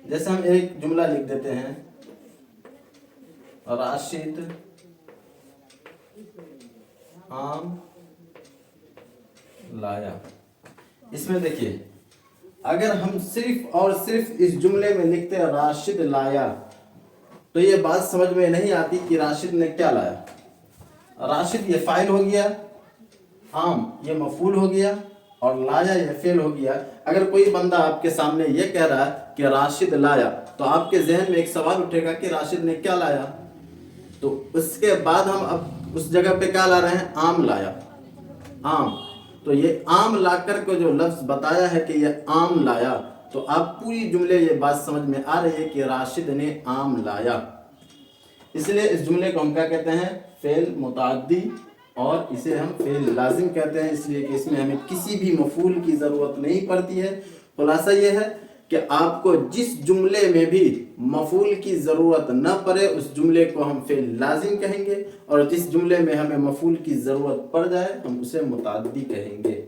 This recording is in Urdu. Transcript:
جیسے ہم ایک جملہ لکھ دیتے ہیں، راشد آم لایا۔ اس میں دیکھیے، اگر ہم صرف اور صرف اس جملے میں لکھتے ہیں راشد لایا تو یہ بات سمجھ میں نہیں آتی کہ راشد نے کیا لایا۔ راشد یہ فاعل ہو گیا، آم یہ مفعول ہو گیا، اور لایا یہ فعل ہو گیا۔ اگر کوئی بندہ آپ کے سامنے یہ کہہ رہا ہے کہ راشد لایا تو آپ کے ذہن میں ایک سوال اٹھے گا کہ راشد نے کیا لایا؟ تو اس کے بعد ہم اب اس جگہ پہ کیا لا رہے ہیں؟ آم لایا، آم۔ تو یہ آم لا کر کے جو لفظ بتایا ہے کہ یہ آم لایا، تو آپ پوری جملے یہ بات سمجھ میں آ رہی ہے کہ راشد نے آم لایا۔ اس لیے اس جملے کو ہم کیا کہتے ہیں؟ فعل متعدی، اور اسے ہم فعل لازم کہتے ہیں، اس لیے کہ اس میں ہمیں کسی بھی مفعول کی ضرورت نہیں پڑتی ہے۔ خلاصہ یہ ہے کہ آپ کو جس جملے میں بھی مفعول کی ضرورت نہ پڑے اس جملے کو ہم فعل لازم کہیں گے، اور جس جملے میں ہمیں مفعول کی ضرورت پڑ جائے ہم اسے متعدی کہیں گے۔